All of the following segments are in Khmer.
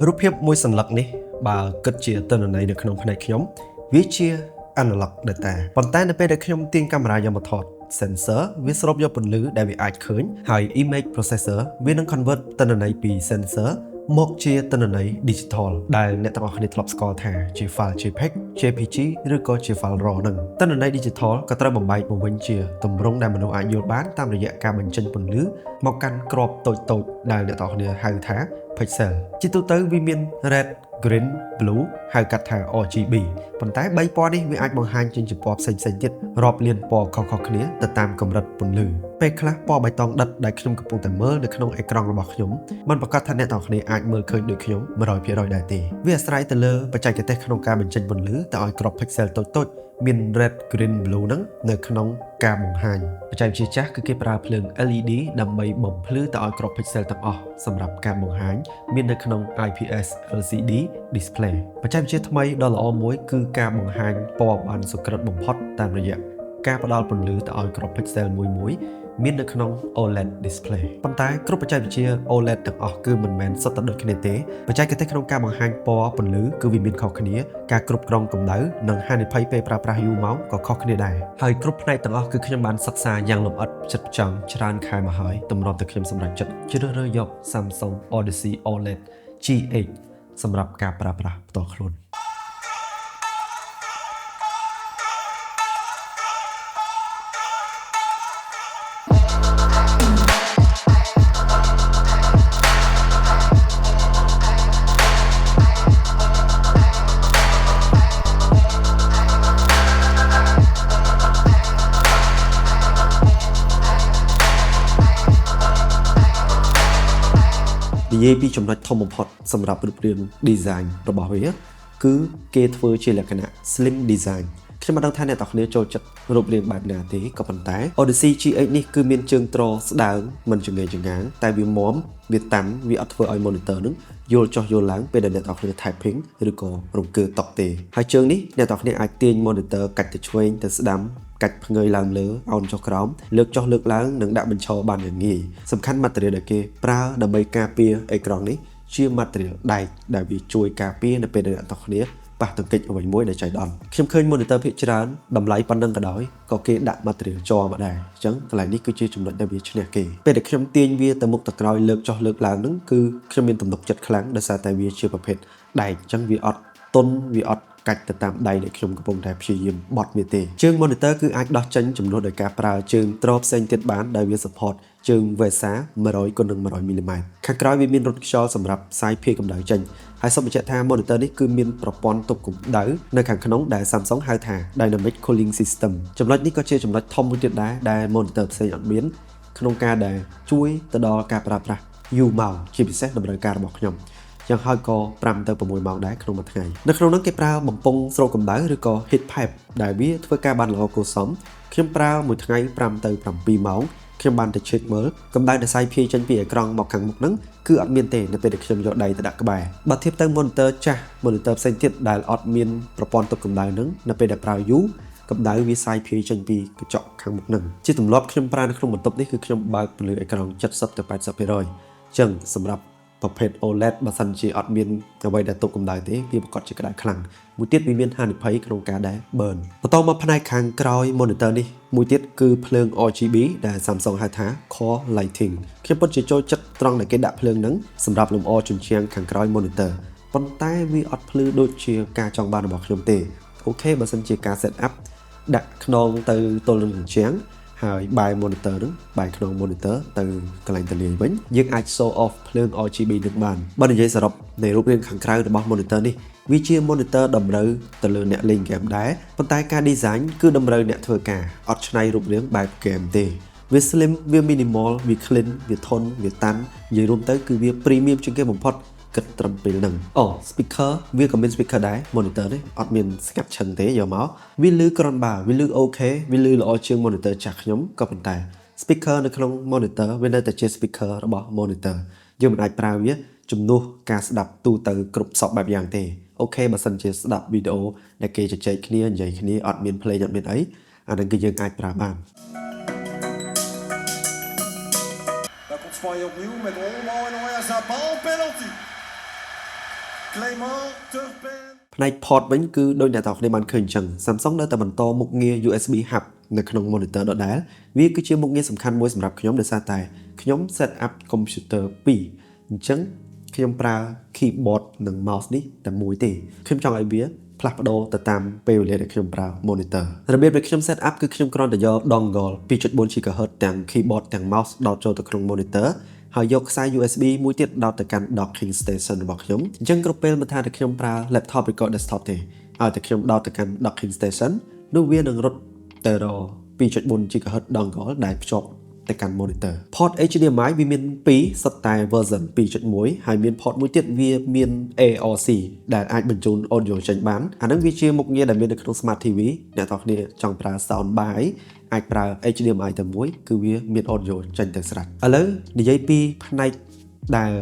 រូបភាពមួយសន្លឹកនេះបើគិតជាទិន្នន័យនៅក្នុងផ្នែកខ្ញុំវាជា analog data ប៉ុន្តែនៅពេលដែលខ្ញុំទាញកាមេរ៉ាយកមកថត sensor វាស្រូបយកពន្លឺដែលវាអាចឃើញហើយ image processor វានឹង convert ទិន្នន័យពី sensor មកជាទិន្នន័យ digital ដែលអ្នកទាំងអស់គ្នាធ្លាប់ស្គាល់ថាជា file JPEG, JPG ឬក៏ជា file RAW ហ្នឹងទិន្នន័យ digital ក៏ត្រូវបំបែកមកវិញជាទម្រង់ដែលមនុស្សអាចយល់បានតាមរយៈការបញ្ចេញពន្លឺមកកាន់ក្របតូចៗដែលអ្នកទាំងអស់គ្នាហៅថា pixel ជាទូទៅវាមាន red, green, blue ហៅកាត់ថា RGB ប៉ុន្តែ3ពណ៌នេះវាអាចបង្ហាញចេញជាពណ៌ផ្សេងៗទៀតរាប់លានពណ៌ខុសៗគ្នាទៅតាមកម្រិតពន្លឺពេលខ្លះពណ៌បៃតងដិតដែលខ្ញុំកំពុងតែមើលនៅក្នុងអេក្រង់របស់ខ្ញុំមិនប្រកាសថាអ្នកទាំងគ្នាអាចមើលឃើញដូចខ្ញុំ 100% ដែរទេវាអាស្រ័យទៅលើបច្ចេកទេសក្នុងការបញ្ចេញពន្លឺទៅឲ្យក្រប pixel តូចៗមាន red, green, blue ហ្នឹងនៅក្នុងការបង្ហាញបច្ចេកវិទ្យាចាស់គឺគេប្រើភ្លើង LED ដើម្បីបំភ្លឺទៅឲ្យក្រប pixel ទាំងអស់សម្រាប់ការបង្ហាញមាននៅក្នុង IPS LCD display បច្ចេកវិទ្យាថ្មីដ៏ល្អមួយគឺការបង្ហាញពណ៌បានសុក្រិតបំផុតតាមរយៈការផ្ដល់ពន្លឺទៅឲ្យក្រប pixel មួយមាននៅក្នុង OLED display ប៉ុន្តែគ្រប់បច្ចេកវិទ្យា OLED ទាំងអស់គឺមិនមែនសុទ្ធតែដូចគ្នាទេបច្ចេកទេសក្នុងការបង្ហាញពណ៌ពន្លឺគឺវាមានខុសគ្នាការគ្រប់គ្រងកម្ដៅនិងហានិភ័យពេលប្រើប្រាស់យូរម៉ោងក៏ខុសគ្នាដែរហើយគ្រប់ផ្នែកទាំងអស់គឺខ្ញុំបានសិក្សាយ៉ាងលម្អិតផ្ចិតផ្ចង់ច្រើនខែមកហើយទម្រាំតែខ្ញុំសម្រេចចិត្តជ្រើសរើសយក Samsung Odyssey OLED G8 សម្រាប់ការប្រើប្រាស់ផ្ទាល់ខ្លួននិយាយពីចំណុចធំបំផុតសម្រាប់រូបរាង design របស់វាគឺគេធ្វើជាលក្ខណៈ slim design ខ្ញុំមិនដឹងថាអ្នកទាំងគ្នាចូលចិត្តរូបរាងបែបណាទេក៏ប៉ុន្តែ Odyssey G8 នេះគឺមានជើងទ្រស្ដើងមិនចង្អេរចង្ងាងតែវាមាំវាតាន់វាអត់ធ្វើឲ្យ monitor នឹងយល់ចុះយល់ឡើងពេលដែលអ្នកទាំងគ្នា typing ឬក៏រង្គើតុកទេហើយជើងនេះអ្នកទាំងគ្នាអាចទាញ monitor កាច់ទៅឆ្វេងទៅស្ដាំកាច់ផ្ងើយឡើងលើអោនចុះក្រោមលើកចុះលើកឡើងនិងដាក់បញ្ឈរបានយ៉ាងងាយសំខាន់ material ដែលគេប្រើដើម្បីការពារអេក្រង់នេះជា material ដែកដែលវាជួយការពារនៅពេលដែលអ្នកទាំងគ្នាប៉ះទង្គិចអ្វីមួយដែលចៃដន្យខ្ញុំឃើញ monitor ភាគច្រើនតម្លៃប៉ុណ្ណឹងក៏ដោយក៏គេដាក់ material ជ័រមកដែរអញ្ចឹងកន្លែងនេះគឺជាចំណុចដែលវាឈ្នះគេពេលដែលខ្ញុំទាញវាទៅមុខទៅក្រោយលើកចុះលើកឡើងហ្នឹងគឺខ្ញុំមានទំនុកចិត្តខ្លាំងដោយសារតែវាជាប្រភេទដែកអញ្ចឹងវាអត់ទន់វាអត់កាច់ទៅតាមដៃដែលខ្ញុំកំពុងតែព្យាយាមបត់វាទេជើង monitor គឺអាចដោះចេញចំនួនដោយការប្រើជើងទ្រផ្សេងទៀតបានដោយវា support ជើង VESA 100x100 mm ខាងក្រោយវាមានរថខ្យល់សម្រាប់ផ្សាយភាយកម្ដៅចេញហើយសូមបញ្ជាក់ថា monitor នេះគឺមានប្រព័ន្ធទប់កម្ដៅនៅខាងក្នុងដែល Samsung ហៅថា Dynamic Cooling System ចំណុចនេះក៏ជាចំណុចធំមួយទៀតដែរដែល monitor ផ្សេងអត់មានក្នុងការដែលជួយទៅដល់ការប្រើប្រាស់យូរម៉ោងជាពិសេសតម្រូវការរបស់ខ្ញុំយ៉ាងហោចក៏5ទៅ6ម៉ោងដែរក្នុងមួយថ្ងៃនៅក្នុងនោះគេប្រើបំពង់ស្រូបកម្ដៅឬក៏ heat pipe ដែលវាធ្វើការបានល្អគួរសមខ្ញុំប្រើមួយថ្ងៃ5ទៅ7ម៉ោងខ្ញុំបានទៅ check មើលកម្ដៅដែលសាយភាយចេញពីអេក្រង់មកខាងមុខហ្នឹងគឺអត់មានទេនៅពេលដែលខ្ញុំយកដៃទៅដាក់ក្បែរបើធៀបទៅ monitor ចាស់ monitor ផ្សេងទៀតដែលអត់មានប្រព័ន្ធទប់កម្ដៅហ្នឹងនៅពេលដែលប្រើយូរកម្ដៅវាសាយភាយចេញពីកញ្ចក់ខាងមុខហ្នឹងជាទម្លាប់ខ្ញុំប្រើនៅក្នុងបន្ទប់នេះគឺខ្ញុំបើកពន្លឺអេក្រង់70ទៅ 80% អញ្ចឹងសម្រាប់ប្រភេទ OLED បើសិនជាអត់មានអ្វីដែលទប់កម្ដៅទេវាប្រកាសជាក្ដៅខ្លាំងមួយទៀតវាមានហានិភ័យក្នុងការដែល burn បន្តមកផ្នែកខាងក្រោយ monitor នេះមួយទៀតគឺភ្លើង RGB ដែល Samsung ហៅថា Core Lighting ខ្ញុំពិតជាចូលចិត្តត្រង់ដែលគេដាក់ភ្លើងហ្នឹងសម្រាប់លម្អជញ្ជាំងខាងក្រោយ monitor ប៉ុន្តែវាអត់ភ្លឺដូចជាការចង់បានរបស់ខ្ញុំទេអូខេបើសិនជាការ set up ដាក់ខ្នងទៅទល់នឹងជញ្ជាំងហើយបែរ monitor ហ្នឹងបែរខ្នង monitor ទៅកន្លែងតលាយវិញយើងអាច show off ភ្លើង RGB នឹងបានបើនិយាយសរុបនៃរូបរាងខាងក្រៅរបស់ monitor នេះវាជា monitor តម្រូវទៅលើអ្នកលេង game ដែរប៉ុន្តែការ design គឺតម្រូវអ្នកធ្វើការអត់ច្នៃរូបរាងបែប game ទេវា slim វា minimal វា clean វាធន់វាតាន់និយាយរួមទៅគឺវា premium ជាងគេបំផុតគិតត្រឹមពេលហ្នឹងspeaker វាក៏មាន speaker ដែរ monitor នេះអត់មានស្ងាត់ឈឹងទេយកមកវាលឺគ្រាន់បើវាលឺអូខេវាលឺល្អជាង monitor ចាស់ខ្ញុំក៏ប៉ុន្តែ speaker នៅក្នុង monitor វានៅតែជា speaker របស់ monitor យើងមិនអាចប្រើវាជំនួសការស្ដាប់ទូទៅគ្រប់សពបែបយ៉ាងទេអូខេបើសិនជាស្ដាប់វីដេអូដែលគេជជែកគ្នានិយាយគ្នាអត់មាន play អត់មានអីអាហ្នឹងគឺយើងអាចប្រើបាន Spanje opnieuw met Olmo en Oyarzabal penalty. ផ្នែក port វិញគឺដូចអ្នកទាំងគ្នាបានឃើញអញ្ចឹង Samsung នៅតែបន្តមុខងារ USB hub នៅក្នុង monitor ដដែលវាគឺជាមុខងារសំខាន់មួយសម្រាប់ខ្ញុំដោយសារតែខ្ញុំ set up computer 2អញ្ចឹងខ្ញុំប្រើ keyboard និង mouse នេះតែមួយទេខ្ញុំចង់ឲ្យវាផ្លាស់ប្ដូរទៅតាមពេលវេលាដែលខ្ញុំប្រើ monitor របៀបដែលខ្ញុំ set up គឺខ្ញុំគ្រាន់តែយក dongle 2.4 GHz ទាំង keyboard ទាំង mouse ដោតចូលទៅក្នុង monitor ហើយយកខ្សែ USB មួយទៀតដោតទៅកាន់ docking station របស់ខ្ញុំអញ្ចឹងគ្រប់ពេលមិនថាតែខ្ញុំប្រើ laptop ឬក៏ desktop ទេឲ្យតែខ្ញុំដោតទៅកាន់ docking station នោះវានឹងរត់ទៅរក 2.4 GHz dongle ដែលភ្ជាប់ទៅកាន់ monitor port HDMI វាមាន2សុទ្ធតែ version 2.1 ហើយមាន port មួយទៀតវាមាន ARC ដែលអាចបញ្ជូន audio ចេញបានអានឹងវាជាមុខងារដែលមាននៅក្នុង Smart TV អ្នកទាំងគ្នាចង់ប្រើ sound bar អាចប្រើ HDMI តែមួយគឺវាមាន audio ចេញទៅស្រេចឥឡូវនិយាយពីផ្នែកដែល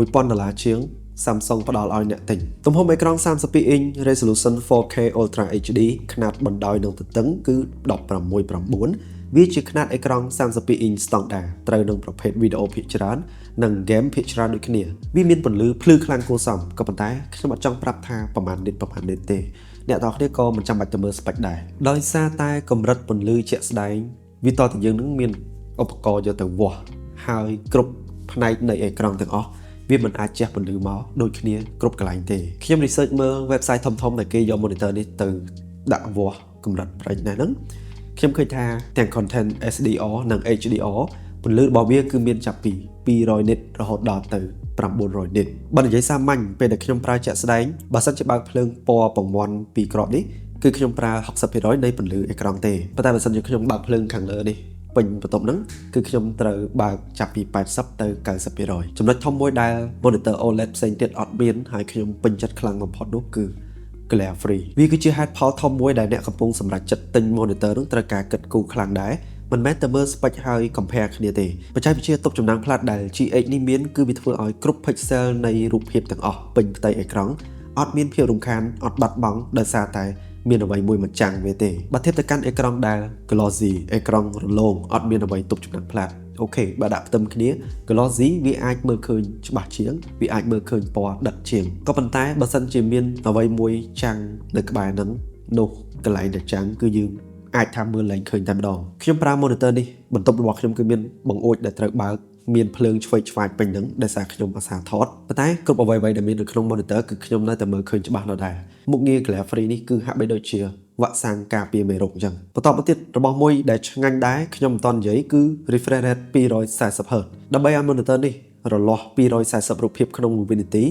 $1,000 ជាង Samsung ផ្ដល់ឲ្យអ្នកទិញទំហំអេក្រង់ 32 inch resolution 4K Ultra HD ខ្នាតបណ្ដោយនិងទទឹងគឺ 16:9 វាជាខ្នាតអេក្រង់ 32 inch standard ត្រូវនឹងប្រភេទវីដេអូភាគច្រើននិង game ភាគច្រើនដូចគ្នាវាមានពន្លឺភ្លឺខ្លាំងគួរសមក៏ប៉ុន្តែខ្ញុំអត់ចង់ប្រាប់ថាប្រហែលនេះទេអ្នកទាំងគ្នាក៏មិនចាំបាច់ទៅមើល spec ដែរដោយសារតែកម្រិតពន្លឺជាក់ស្ដែងវាតតែយើងនឹងមានឧបករណ៍យកទៅវាស់ហើយគ្រប់ផ្នែកនៃអេក្រង់ទាំងអស់វាមិនអាចជះពន្លឺមកដូចគ្នាគ្រប់កន្លែងទេខ្ញុំ research មើល website ធំៗដែលគេយក monitor នេះទៅដាក់វាស់កម្រិតប្រេងណាហ្នឹងខ្ញុំឃើញថាទាំង content SDR និង HDR ពន្លឺរបស់វាគឺមានចាប់ពី200 nit រហូតដល់ទៅ900 nit បើនិយាយសាមញ្ញពេលដែលខ្ញុំប្រើជាក់ស្ដែងបើសិនជាបើកភ្លើងពណ៌ពងន់ពីក្របនេះគឺខ្ញុំប្រើ 60% នៃពន្លឺអេក្រង់ទេប៉ុន្តែបើសិនជាខ្ញុំបើកភ្លើងខាងលើនេះពេញបន្ទប់ហ្នឹងគឺខ្ញុំត្រូវបើកចាប់ពី80ទៅ 90% ចំណុចធំមួយដែល monitor OLED ផ្សេងទៀតអត់មានហើយខ្ញុំពេញចិត្តខ្លាំងបំផុតនោះគឺ glare free វាគឺជាហេតុផលធំមួយដែលអ្នកកំពុងសម្រេចចិត្តទិញ monitor នឹងត្រូវការគិតគូរខ្លាំងដែរមិនមែនតែមើល spec ហើយ compare គ្នាទេបច្ចេកវិទ្យាទប់ចំណាំងផ្លាតដែល GH នេះមានគឺវាធ្វើឲ្យគ្រប់ pixel នៃរូបភាពទាំងអស់ពេញផ្ទៃអេក្រង់អត់មានភាពរំខានអត់បាត់បង់ដោយសារតែមានអ្វីមួយមិនចាំងវាទេបើធៀបទៅកាន់អេក្រង់ដែល glossy អេក្រង់រលោងអត់មានអ្វីទប់ចំណាំងផ្លាតអូខេបើដាក់ផ្ទឹមគ្នា glossy វាអាចមើលឃើញច្បាស់ជាងវាអាចមើលឃើញពណ៌ដិតជាងក៏ប៉ុន្តែបើសិនជាមានអ្វីមួយចាំងនៅក្បែរហ្នឹងនោះកន្លែងដែលចាំងគឺយើងអាចថាមើលឡើងឃើញតែម្ដងខ្ញុំប្រើ monitor នេះបន្ទប់របស់ខ្ញុំគឺមានបង្អួចដែលត្រូវបើកមានភ្លើងឆ្វេងឆ្វាយពេញហ្នឹងដោយសារខ្ញុំអាសាថតប៉ុន្តែគ្រប់អ្វីៗដែលមាននៅក្នុង monitor គឺខ្ញុំនៅតែមើលឃើញច្បាស់ដដែលមុខងារ glare free នេះគឺហាក់បីដូចជាវ៉ាក់សាំងការពារមេរោគអញ្ចឹងបន្តមកទៀតរបស់មួយដែលឆ្ងាញ់ដែរខ្ញុំមិនតន់និយាយគឺ refresh rate 240Hz ដើម្បីឲ្យ monitor នេះរលាស់240រូបភាពក្នុង1វិនាទី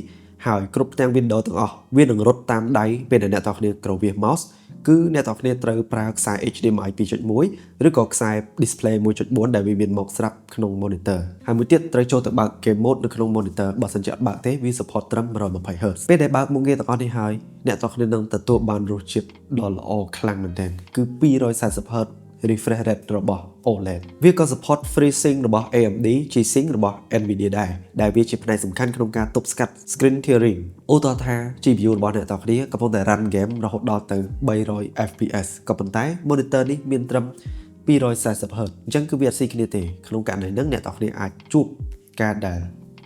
ហើយគ្រប់ទាំង window ទាំងអស់វានឹងរត់តាមដៃពេលដែលអ្នកទាំងគ្នាក្រវាស mouse គឺអ្នកទាំងគ្នាត្រូវប្រើខ្សែ HDMI 2.1 ឬក៏ខ្សែ display 1.4 ដែលវាមានមកស្រាប់ក្នុង monitor ហើយមួយទៀតត្រូវចូលទៅបើក game mode នៅក្នុង monitor បើសិនជាអត់បើកទេវា support ត្រឹម 120Hz ពេលដែលបើកមុខងារទាំងអស់នេះហើយអ្នកទាំងគ្នានឹងទទួលបានរសជាតិដ៏ល្អខ្លាំងមែនទែនគឺ 240Hz refresh rate របស់ OLED វាក៏ support FreeSync របស់ AMD G-Sync របស់ Nvidia ដែរដែលវាជាផ្នែកសំខាន់ក្នុងការទប់ស្កាត់ screen tearing ឧទាហរណ៍ថា GPU របស់អ្នកទាំងគ្នាកំពុងតែ run game រហូតដល់ទៅ300 fps ក៏ប៉ុន្តែ monitor នេះមានត្រឹម 240Hz អញ្ចឹងគឺវាអត់ស៊ីគ្នាទេក្នុងករណីហ្នឹងអ្នកទាំងគ្នាអាចជួបការដែល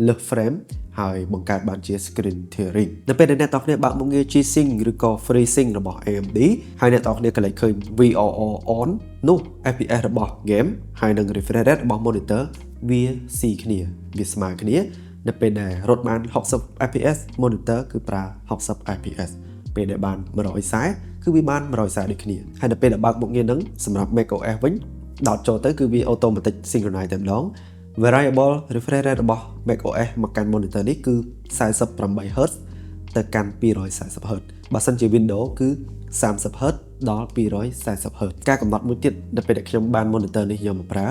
លើស frame ហើយបង្កើតបានជា screen tearing នៅពេលដែលអ្នកទាំងគ្នាបើកមុខងារ G-Sync ឬក៏ FreeSync របស់ AMD ហើយអ្នកទាំងគ្នាក៏លេចឃើញ VRR on នោះ FPS របស់ game ហើយនិង refresh rate របស់ monitor វាស៊ីគ្នាវាស្មើគ្នានៅពេលដែលរត់បាន60 fps monitor គឺប្រើ 60 fps ពេលដែលបាន140គឺវាបាន140ដូចគ្នាហើយនៅពេលដែលបើកមុខងារហ្នឹងសម្រាប់ macOS វិញដោតចូលទៅគឺវា automatic synchronize តែម្ដងvariable refresh rate របស់ macOS មកកាន់ monitor នេះគឺ 48Hz ទៅកាន់ 240Hz បើសិនជា Windows គឺ 30Hz ដល់ 240Hz ការកំណត់មួយទៀតនៅពេលដែលខ្ញុំបាន monitor នេះយកមកប្រើ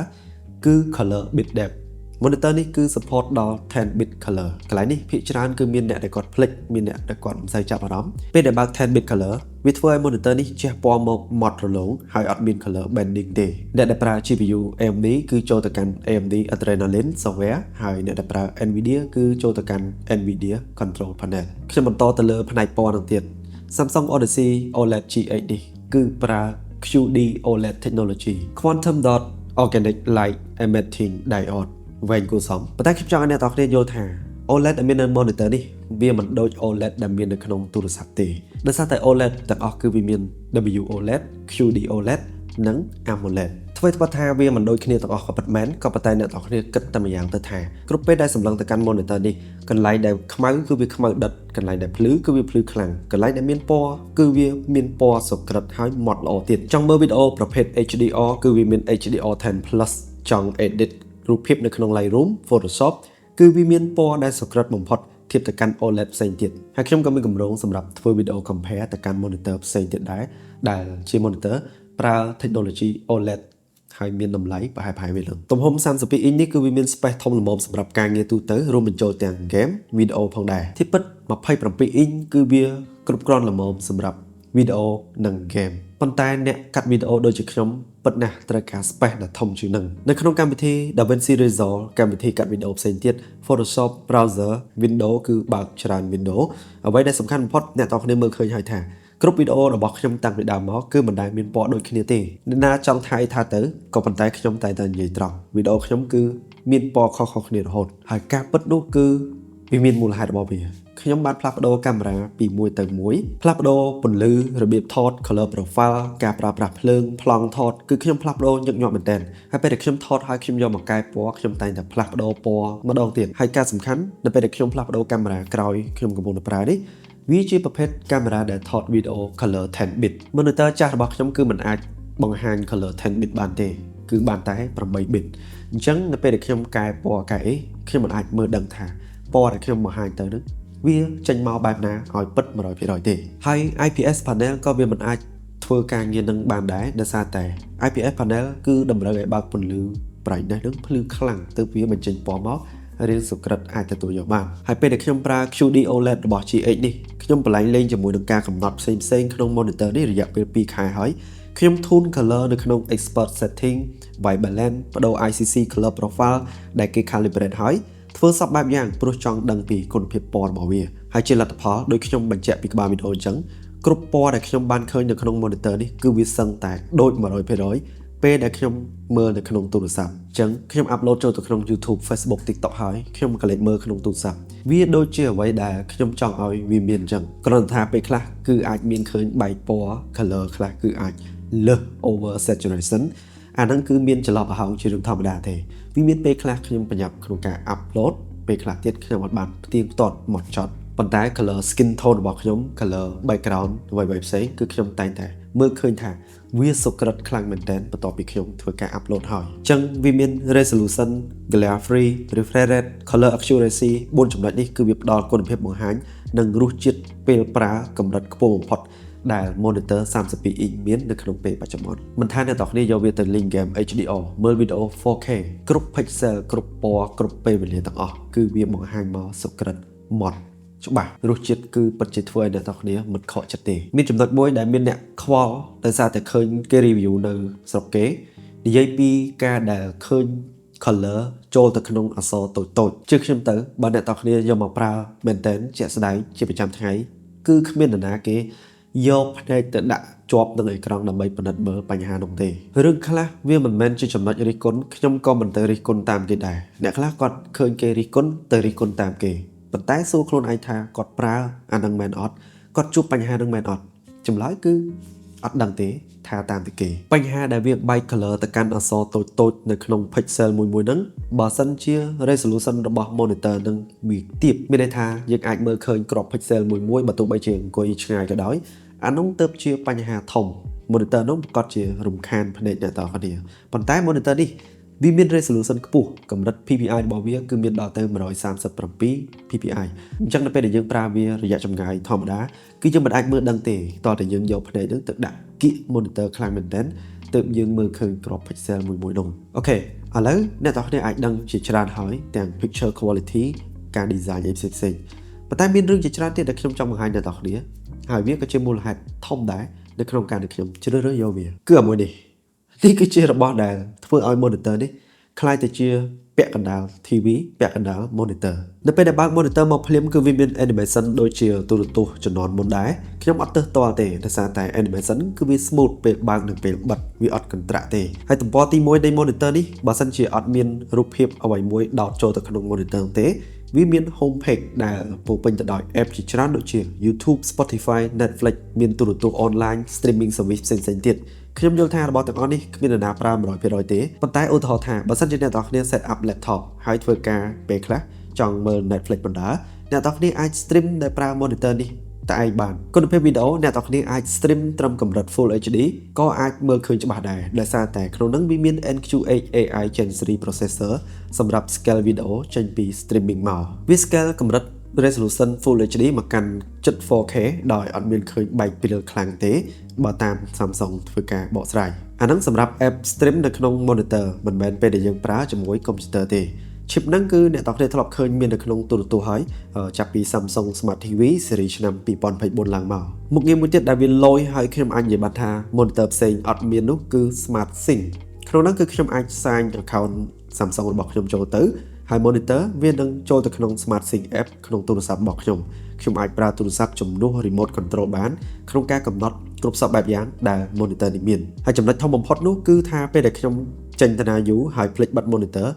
គឺ color bit depth monitor នេះគឺ support ដល់ 10bit color កន្លែងនេះភាគច្រើនគឺមានអ្នកដែលគាត់ភ្លេចមានអ្នកដែលគាត់មិនសូវចាប់អារម្មណ៍ពេលដែលបើក 10bit color វាធ្វើឲ្យ monitor នេះជះពណ៌មកម៉ត់រលោងហើយអត់មាន color bending ទេអ្នកដែលប្រើ GPU AMD គឺចូលទៅកាន់ AMD Adrenalin software ហើយអ្នកដែលប្រើ Nvidia គឺចូលទៅកាន់ Nvidia control panel ខ្ញុំបន្តទៅលើផ្នែកពណ៌នឹងទៀត Samsung Odyssey OLED G8 នេះគឺប្រើ QD OLED technology Quantum Dot Organic Light Emitting Diode វែងគួរសមប៉ុន្តែខ្ញុំចង់ឲ្យអ្នកទាំងគ្នាយល់ថា OLED ដែលមាននៅ monitor នេះវាមិនដូច OLED ដែលមាននៅក្នុងទូរស័ព្ទទេដោយសារតែ OLED ទាំងអស់គឺវាមាន WOLED QD OLED និង AMOLED ធ្វើថាវាមិនដូចគ្នាទាំងអស់ក៏ពិតមែនក៏ប៉ុន្តែអ្នកទាំងអស់គ្នាគិតតែម្យ៉ាងទៅថាគ្រប់ពេលដែលសម្លឹងទៅកាន់ monitor នេះកន្លែងដែលខ្មៅគឺវាខ្មៅដិតកន្លែងដែលភ្លឺគឺវាភ្លឺខ្លាំងកន្លែងដែលមានពណ៌គឺវាមានពណ៌សុក្រិតហើយម៉ត់ល្អទៀតចង់មើលវីដេអូប្រភេទ HDR គឺវាមាន HDR10 Plus ចង់ edit រូបភាពនៅក្នុង Lightroom Photoshop គឺវាមានពណ៌ដែលសុក្រិតបំផុតធៀបទៅកាន់ OLED ផ្សេងទៀតហើយខ្ញុំក៏មានកម្រងសម្រាប់ធ្វើវីដេអូ compare ទៅកាន់ monitor ផ្សេងទៀតដែរដែលជា monitor ប្រើ technology OLED ហើយមានតម្លៃប្រហែលវាលទំហំ32 inch នេះគឺវាមាន space ធំល្មមសម្រាប់ការងារទូទៅរួមបញ្ចូលទាំង game វីដេអូផងដែរទីពិត27 inch គឺវាគ្រប់គ្រាន់ល្មមសម្រាប់វីដេអូនិង game ប៉ុន្តែអ្នកកាត់វីដេអូដូចជាខ្ញុំពិតណាស់ត្រូវការ space ដែលធំជាងនឹងនៅក្នុងកម្មវិធី DaVinci Resolve កម្មវិធីកាត់វីដេអូផ្សេងទៀត Photoshop browser Windows គឺបើកច្រើន Windows អ្វីដែលសំខាន់បំផុតអ្នកទាំងគ្នាមើលឃើញហើយថាគ្រប់វីដេអូរបស់ខ្ញុំតាំងពីដើមមកគឺមិនដែលមានពណ៌ដូចគ្នាទេអ្នកណាចង់ថៃថាទៅក៏ប៉ុន្តែខ្ញុំតែនិយាយត្រង់វីដេអូខ្ញុំគឺមានពណ៌ខុសៗគ្នារហូតហើយការពិតនោះគឺវាមានមូលហេតុរបស់វាខ្ញុំបានផ្លាស់ប្ដូរកាមេរ៉ាពីមួយទៅមួយផ្លាស់ប្ដូរពន្លឺរបៀបថត color profile ការប្រើប្រាស់ភ្លើងប្លង់ថតគឺខ្ញុំផ្លាស់ប្ដូរញឹកញាប់មែនទែនហើយពេលដែលខ្ញុំថតហើយខ្ញុំយកមកកែពណ៌ខ្ញុំតែងតែផ្លាស់ប្ដូរពណ៌ម្ដងទៀតហើយការសំខាន់នៅពេលដែលខ្ញុំផ្លាស់ប្ដូរកាមេរ៉ាក្រោយខ្ញុំកំពុងតែប្រើនេះវាជាប្រភេទកាមេរ៉ាដែលថតវីដេអូ color 10 bit monitor ចាស់របស់ខ្ញុំគឺមិនអាចបង្ហាញ color 10 bit បានទេគឺបានតែ8 bit អញ្ចឹងនៅពេលដែលខ្ញុំកែពណ៌កែអីខ្ញុំមិនអាចមើលដឹងថាពណ៌ដែលខ្ញុំបង្ហាញទៅនឹងវាចេញមកបែបណាឲ្យពិត 100% ទេហើយ IPS panel ក៏វាមិនអាចធ្វើការងារនឹងបានដែរដោយសារតែ IPS panel គឺតម្រូវឲ្យបើកពន្លឺ brightness នឹងភ្លឺខ្លាំងទើបវាបញ្ចេញពណ៌មករាងសុក្រិតអាចទទួលយកបានហើយពេលដែលខ្ញុំប្រើ QD OLED របស់ GH នេះខ្ញុំបន្លែងលេងជាមួយនឹងការកំណត់ផ្សេងៗក្នុង monitor នេះរយៈពេល2ខែហើយខ្ញុំ tune color នៅក្នុង expert setting white balance បដូរ ICC color profile ដែលគេ calibrate ហើយធ្វើសពបែបយ៉ាងព្រោះចង់ដឹងពីគុណភាពពណ៌របស់វាហើយជាលទ្ធផលដោយខ្ញុំបញ្ជាក់ពីក្បាលវីដេអូអញ្ចឹងគ្រប់ពណ៌ដែលខ្ញុំបានឃើញនៅក្នុង monitor នេះគឺវាសឹងតែដូច 100% ពេលដែលខ្ញុំមើលនៅក្នុងទូរស័ព្ទអញ្ចឹងខ្ញុំអាប់ឡូតចូលទៅក្នុង YouTube Facebook TikTok ហើយខ្ញុំក៏លេចមើលក្នុងទូរស័ព្ទវាដូចជាអ្វីដែលខ្ញុំចង់ឲ្យវាមានអញ្ចឹងគ្រាន់តែថាពេលខ្លះគឺអាចមានឃើញបែកពណ៌ color ខ្លះគឺអាចលើស over saturation អាហ្នឹងគឺមានចន្លោះប្រហោងជារឿងធម្មតាទេវាមានពេលខ្លះខ្ញុំប្រញាប់ក្នុងការ upload ពេលខ្លះទៀតខ្ញុំអត់បានផ្ទៀងផ្ទាត់មកចត់ប៉ុន្តែ color skin tone របស់ខ្ញុំ color background អ្វីៗផ្សេងគឺខ្ញុំតែងតែមើលឃើញថាវាសុក្រិតខ្លាំងមែនទែនបន្ទាប់ពីខ្ញុំធ្វើការ upload ហើយអញ្ចឹងវាមាន resolution glare free refresh rate color accuracy 4ចំណុចនេះគឺវាផ្ដល់គុណភាពបង្ហាញនិងរសជាតិពេលប្រើកម្រិតខ្ពស់បំផុតដែល monitor 32 inch មាននៅក្នុងពេលបច្ចុប្បន្នមិនថាអ្នកទាំងគ្នាយកវាទៅលេង game HDR មើលវីដេអូ 4K គ្រប់ pixel គ្រប់ពណ៌គ្រប់ពេលវេលាទាំងអស់គឺវាបង្ហាញមកសុក្រិតម៉ត់ច្បាស់រសជាតិគឺពិតជាធ្វើឲ្យអ្នកទាំងគ្នាមិនខកចិត្តទេមានចំណុចមួយដែលមានអ្នកខ្វល់ដោយសារតែឃើញគេ review នៅស្រុកគេនិយាយពីការដែលឃើញ color ចូលទៅក្នុងអក្សរតូចៗជឿខ្ញុំទៅបើអ្នកទាំងគ្នាយកមកប្រើមែនតើជាក់ស្ដែងជាប្រចាំថ្ងៃគឺគ្មាននរណាគេយកភ្នែកទៅដាក់ជាប់នឹងអេក្រង់ដើម្បីពិនិត្យមើលបញ្ហានោះទេរឿងខ្លះវាមិនមែនជាចំណុចរិះគន់ខ្ញុំក៏មិនទៅរិះគន់តាមគេដែរអ្នកខ្លះគាត់ឃើញគេរិះគន់ទៅរិះគន់តាមគេប៉ុន្តែសួរខ្លួនឯងថាគាត់ប្រើអានឹងមែនអត់គាត់ជួបបញ្ហានឹងមែនអត់ចម្លើយគឺអត់ដឹងទេថាតាមពីគេបញ្ហាដែលវាបែក color ទៅកាន់អក្សរតូចៗនៅក្នុង pixel មួយហ្នឹងបើសិនជា resolution របស់ monitor នឹងវាទាបមានន័យថាយើងអាចមើលឃើញក្រប pixel មួយបើទោះបីជាអង្គុយឆ្ងាយក៏ដោយអានោះទៅជាបញ្ហាធំ monitor នោះប្រកាសជារំខានភ្នែកអ្នកទាំងអស់គ្នាប៉ុន្តែ monitor នេះវាមាន resolution ខ្ពស់កម្រិត PPI របស់វាគឺមានដល់ទៅ137 PPI អញ្ចឹងនៅពេលដែលយើងប្រើវារយៈចម្ងាយធម្មតាគឺយើងមិនអាចមើលដឹងទេតោះតែយើងយកភ្នែកនឹងទៅដាក់គៀក monitor ខ្លាំងមែនទែនទើបយើងមើលឃើញក្រប pixel មួយនោះអូខេឥឡូវអ្នកទាំងអស់គ្នាអាចដឹងជាច្រើនហើយទាំង picture quality ការ design អីផ្សេងៗប៉ុន្តែមានរឿងជាច្រើនទៀតដែលខ្ញុំចង់បង្ហាញអ្នកទាំងអស់គ្នាហើយវាក៏ជាមូលហេតុធំដែរនៅក្នុងការដែលខ្ញុំជ្រើសរើសយកវាគឺអាមួយនេះគឺជារបស់ដែលធ្វើឲ្យ monitor នេះคล้ายទៅជាពាក់កណ្ដាល TV ពាក់កណ្ដាល monitor នៅពេលដែលបើក monitor មកភ្លាមគឺវាមាន animation ដូចជាទូរទស្សន៍ជំនាន់មុនដែរខ្ញុំអត់ទើសទាល់ទេដោយសារតែ animation គឺវា smooth ពេលបើកនិងពេលបិទវាអត់កន្ត្រាក់ទេហើយទំព័រទី1នៃ monitor នេះបើសិនជាអត់មានរូបភាពអ្វីមួយដោតចូលទៅក្នុង monitor ទេ វាមាន home page ដែលពោពេញទៅដោយ app ជាច្រើនដូចជា YouTube Spotify Netflix មានទូរទស្សន៍ online streaming service ផ្សេងៗទៀតខ្ញុំយល់ថារបស់ទាំងអស់នេះគ្មាននរណាប្រើ 100%ទេប៉ុន្តែឧទាហរណ៍ថាបើសិនជាអ្នកទាំងអស់គ្នា set up laptop ហើយធ្វើការពេលខ្លះចង់មើល Netflix បណ្ដាអ្នកទាំងអស់គ្នាអាច stream ដោយប្រើ monitor នេះតែឯងបានគុណភាពវីដេអូអ្នកទាំងអស់គ្នាអាច stream ត្រឹមកម្រិត Full HD ក៏អាចមើលឃើញច្បាស់ដែរដោយសារតែក្នុងនោះវាមាន NQH AI Gen 3 processor សម្រាប់ scale វីដេអូចេញពី streaming មកវា scale កម្រិតresolution Full HD មកកាន់ជិត 4K ដោយអត់មានឃើញបែកព្រាលខ្លាំងទេបើតាម Samsung ធ្វើការបកស្រាយអាហ្នឹងសម្រាប់ app stream នៅក្នុង monitor មិនមែនពេលដែលយើងប្រើជាមួយ computer ទេ chip ហ្នឹងគឺអ្នកទាំងគ្នាធ្លាប់ឃើញមាននៅក្នុងទូរទស្សន៍ហើយចាប់ពី Samsung Smart TV series ឆ្នាំ2024ឡើងមកមុខងារមួយទៀតដែលវាលយហើយខ្ញុំអាចនិយាយបានថា monitor ផ្សេងអត់មាននោះគឺ Smart Sync ក្នុងនោះគឺខ្ញុំអាច sign account Samsung របស់ខ្ញុំចូលទៅហើយ monitor វានឹងចូលទៅក្នុង Smart Sync app ក្នុងទូរស័ព្ទរបស់ខ្ញុំអាចប្រើទូរស័ព្ទជំនួស remote control បានក្នុងការកំណត់គ្រប់សពបែបយ៉ាងដែល monitor នេះមានហើយចំណុចធំបំផុតនោះគឺថាពេលដែលខ្ញុំចេញទៅណាយូរហើយភ្លេចបិទ monitor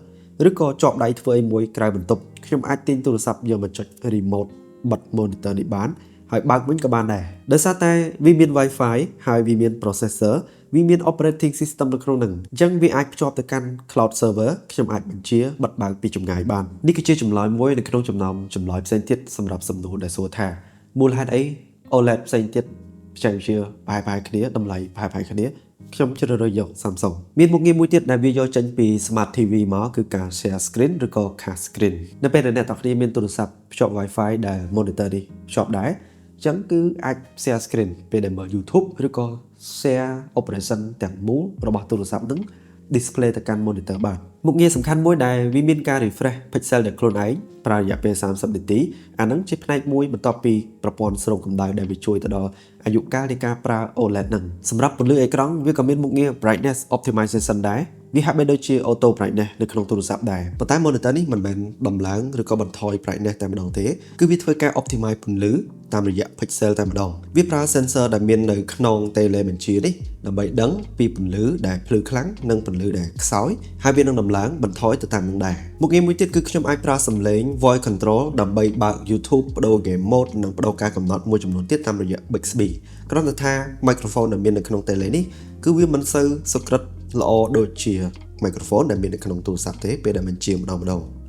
ឬក៏ជាប់ដៃធ្វើអីមួយក្រៅបន្ទប់ខ្ញុំអាចទាញទូរស័ព្ទយកមកចុច remote បិទ monitor នេះបានហើយបើកវិញក៏បានដែរដោយសារតែវាមាន Wi-Fi ហើយវាមាន processor វាមាន operating system នៅក្នុងហ្នឹងអញ្ចឹងវាអាចភ្ជាប់ទៅកាន់ cloud server ខ្ញុំអាចបញ្ជាបិទបើកពីចម្ងាយបាននេះគឺជាចម្លើយមួយនៅក្នុងចំណោមចម្លើយផ្សេងទៀតសម្រាប់សំណួរដែលសួរថាមូលហេតុអី OLED ផ្សេងទៀតបច្ចេកវិទ្យាប្រហែលគ្នាតម្លៃប្រហែលគ្នាខ្ញុំជ្រើសរើសយក Samsung មានមុខងារមួយទៀតដែលវាយកចេញពី Smart TV មកគឺការ share screen ឬក៏ cast screen នៅពេលដែលអ្នកទាំងគ្នាមានទូរស័ព្ទភ្ជាប់ Wi-Fi ដែល monitor នេះភ្ជាប់ដែរអញ្ចឹងគឺអាច share screen ពេលដែលមើល YouTube ឬក៏ share operation ទាំងមូលរបស់ទូរស័ព្ទនឹង display ទៅកាន់ monitor បានមុខងារសំខាន់មួយដែលវាមានការ refresh pixel ដែលខ្លួនឯងប្រើរយៈពេល30នាទីអាហ្នឹងជាផ្នែកមួយបន្ទាប់ពីប្រព័ន្ធស្រូបកម្ដៅដែលវាជួយទៅដល់អាយុកាលនៃការប្រើ OLED ហ្នឹងសម្រាប់ពន្លឺអេក្រង់វាក៏មានមុខងារ brightness optimization ដែរវាហាក់បីដូចជា auto brightness នៅក្នុងទូរស័ព្ទដែរប៉ុន្តែ monitor នេះមិនមែនដំឡើងឬក៏បន្ថយ brightness តែម្ដងទេគឺវាធ្វើការ optimize ពន្លឺតាមរយៈ pixel តែម្ដងវាប្រើ sensor ដែលមាននៅក្នុង tele បញ្ជានេះដើម្បីដឹងពីពន្លឺដែលភ្លឺខ្លាំងនិងពន្លឺដែលខ្សោយហើយវានឹងដំឡើងបន្ថយទៅតាមនឹងដែរមុខងារមួយទៀតគឺខ្ញុំអាចប្រើសំឡេង voice control ដើម្បីបើក YouTube បដូរ game mode និងបដូរការកំណត់មួយចំនួនទៀតតាមរយៈ Bixby គ្រាន់តែថា microphone ដែលមាននៅក្នុង tele នេះគឺវាមិនសូវសុក្រិតល្អដូចជា microphone ដែលមាននៅក្នុងទូរស័ព្ទទេពេលដែលបញ្ជាម្ដង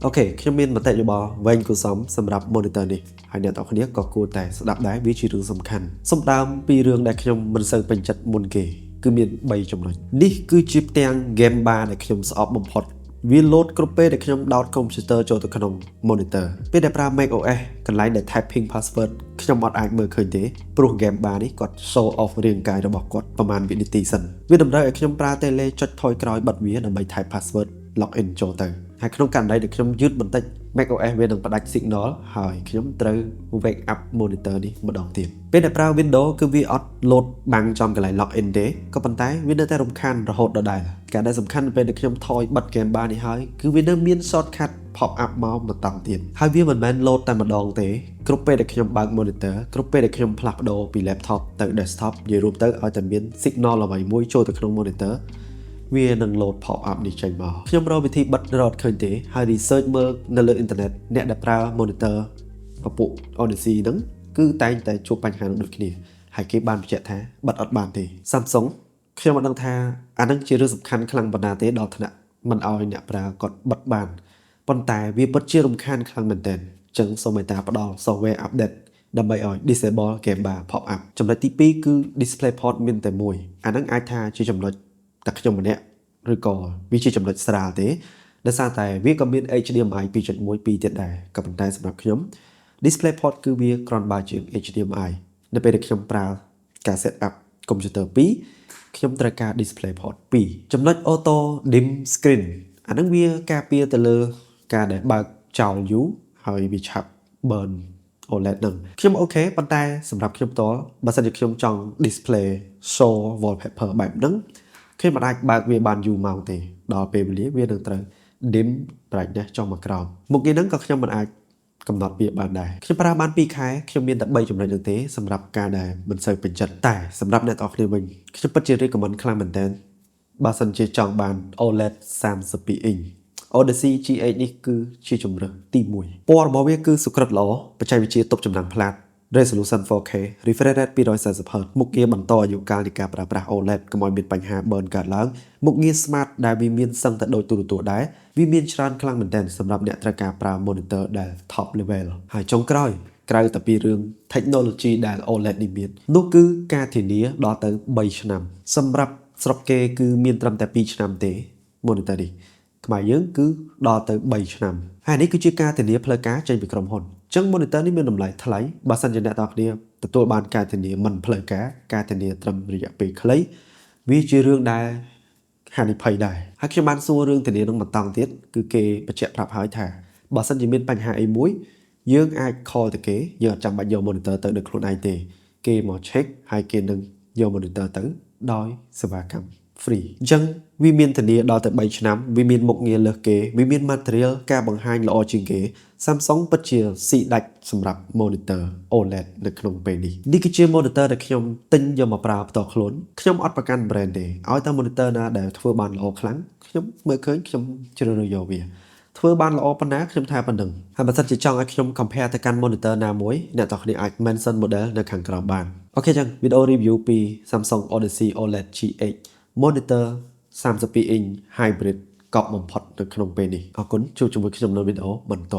អូខេខ្ញុំមានមតិយោបល់វែងគូសំសម្រាប់ monitor នេះហើយអ្នកទាំងគ្នាក៏គួរតែស្ដាប់ដែរវាជារឿងសំខាន់សូមដើមពីរឿងដែលខ្ញុំមិនសូវពេញចិត្តមុនគេគឺមាន3ចំណុចនេះគឺជាផ្ទាំង game bar ដែលខ្ញុំស្អប់បំផុតវា load គ្រប់ពេលដែលខ្ញុំដោត computer ចូលទៅក្នុង monitor ពេលដែលប្រើ macOS កន្លែងដែល typing password ខ្ញុំអត់អាចមើលឃើញទេព្រោះ game bar នេះគាត់ show off រាងកាយរបស់គាត់ប្រហែលវិនាទីសិនវាតម្រូវឲ្យខ្ញុំប្រើ tele ចុចថយក្រោយបិទវាដើម្បី type password log in ចូលទៅហើយក្នុងករណីដែលខ្ញុំយឺតបន្តិច macOS វានឹងផ្ដាច់ signal ហើយខ្ញុំត្រូវ wake up monitor នេះម្ដងទៀតពេលដែលប្រើ Windows គឺវាអត់ load បាំងចំកន្លែង log in ទេក៏ប៉ុន្តែវានៅតែរំខានរហូតដដែលការដែលសំខាន់ពេលដែលខ្ញុំថយបិទ game bar នេះហើយគឺវានៅមាន shortcut pop up មកបន្តទៀតហើយវាមិនមែន load តែម្ដងទេគ្រប់ពេលដែលខ្ញុំបើក monitor គ្រប់ពេលដែលខ្ញុំផ្លាស់ប្ដូរពី laptop ទៅ desktop និយាយរួមទៅឲ្យតែមាន signal អ្វីមួយចូលទៅក្នុង monitorវានឹង load pop up នេះចេញមកខ្ញុំរកវិធីបិទរត់ឃើញទេហើយ research មើលនៅលើអ៊ីនធឺណិតអ្នកដែលប្រើ monitor ពពួក Odyssey ហ្នឹងគឺតែងតែជួបបញ្ហានឹងដូចគ្នាហើយគេបានបញ្ជាក់ថាបិទអត់បានទេ Samsung ខ្ញុំមិនដឹងថាអាហ្នឹងជារឿងសំខាន់ខ្លាំងប៉ុណ្ណាទេដល់ថ្នាក់មិនឲ្យអ្នកប្រើគាត់បិទបានប៉ុន្តែវាពិតជារំខានខ្លាំងមែនទែនអញ្ចឹងសូមមេត្តាផ្ដល់ software update ដើម្បីឲ្យ disable game bar pop up ចំណុចទី2គឺ display port មានតែមួយអាហ្នឹងអាចថាជាចំណុចតែខ្ញុំម្នាក់ឬក៏វាជាចំណុចស្រាលទេដោយសារតែវាក៏មាន HDMI 2.1 ទៀតដែរក៏ប៉ុន្តែសម្រាប់ខ្ញុំ display port គឺវាគ្រាន់បើជាង HDMI នៅពេលដែលខ្ញុំប្រើការ set up computer 2ខ្ញុំត្រូវការ display port 2ចំណុច auto dim screen អាហ្នឹងវាការពារទៅលើការដែលបើកចោលយូរហើយវាឆាប់ burn OLED ហ្នឹងខ្ញុំអូខេប៉ុន្តែសម្រាប់ខ្ញុំផ្ទាល់បើសិនជាខ្ញុំចង់ display show wallpaper បែបហ្នឹងខ្ញុំមិនអាចបើកវាបានយូរម៉ោងទេដល់ពេលវេលាវានឹងត្រូវ dim brightness ចុះមកក្រោមមុខងារហ្នឹងក៏ខ្ញុំមិនអាចកំណត់វាបានដែរខ្ញុំប្រើបាន2ខែខ្ញុំមានតែ3ចំណុចហ្នឹងទេសម្រាប់ការដែលមិនសូវពេញចិត្តតែសម្រាប់អ្នកទាំងអស់គ្នាវិញខ្ញុំពិតជា recommend ខ្លាំងមែនទែនបើសិនជាចង់បាន OLED 32 inch Odyssey G8 នេះគឺជាជម្រើសទី1ពណ៌របស់វាគឺសុក្រិតល្អបច្ចេកវិទ្យាទប់ចំណាំងផ្លាត resolution 4K refresh rate 240 Hz មុខងារបន្តអាយុកាលនៃការប្រើប្រាស់ OLED កុំឲ្យមានបញ្ហា burn កើតឡើងមុខងារ smart ដែលវាមានសឹងតែដូចទូរទស្សន៍ដែរវាមានច្រើនខ្លាំងមែនទែនសម្រាប់អ្នកត្រូវការប្រើ monitor ដែល top level ហើយចុងក្រោយក្រៅតែពីរឿង technology ដែល OLED នេះមាននោះគឺការធានាដល់ទៅ3ឆ្នាំសម្រាប់ស្រុកគេគឺមានត្រឹមតែ2ឆ្នាំទេ monitor នេះខ្មែរយើងគឺដល់ទៅ3ឆ្នាំហើយនេះគឺជាការធានាផ្លូវការចេញពីក្រុមហ៊ុនអញ្ចឹង monitor នេះមានតម្លៃថ្លៃបើសិនជាអ្នកទាំងគ្នាទទួលបានការធានាមិនផ្លូវការធានាត្រឹមរយៈពេលខ្លីវាជារឿងដែលហានិភ័យដែរហើយខ្ញុំបានសួររឿងធានានឹងបន្តទៀតគឺគេបញ្ជាក់ប្រាប់ហើយថាបើសិនជាមានបញ្ហាអីមួយយើងអាច call ទៅគេយើងអត់ចាំបាច់យក monitor ទៅដោយខ្លួនឯងទេគេមក check ហើយគេនឹងយក monitor ទៅដោយសេវាកម្ម free អញ្ចឹងវាមានធានាដល់ទៅ3ឆ្នាំវាមានមុខងារលើសគេវាមាន material ការបង្ហាញល្អជាងគេ Samsung ពិតជាស៊ីដាច់សម្រាប់ monitor OLED នៅក្នុងពេលនេះនេះគឺជា monitor ដែលខ្ញុំទិញយកមកប្រើផ្ទាល់ខ្លួនខ្ញុំអត់ប្រកាន់ brand ទេឲ្យតែ monitor ណាដែលធ្វើបានល្អខ្លាំងខ្ញុំមើលឃើញខ្ញុំជ្រើសរើសយកវាធ្វើបានល្អប៉ុណ្ណាខ្ញុំថាប៉ុណ្ណឹងហើយបើសិនជាចង់ឲ្យខ្ញុំ compare ទៅកាន់ monitor ណាមួយអ្នកទាំងគ្នាអាច mention model នៅខាងក្រោមបានអូខេចឹងវីដេអូ review ពី Samsung Odyssey OLED G8 monitor 32 inch hybrid កក់បំផុតនៅក្នុងពេលនេះអរគុណជួបជាមួយខ្ញុំនៅវីដេអូបន្ត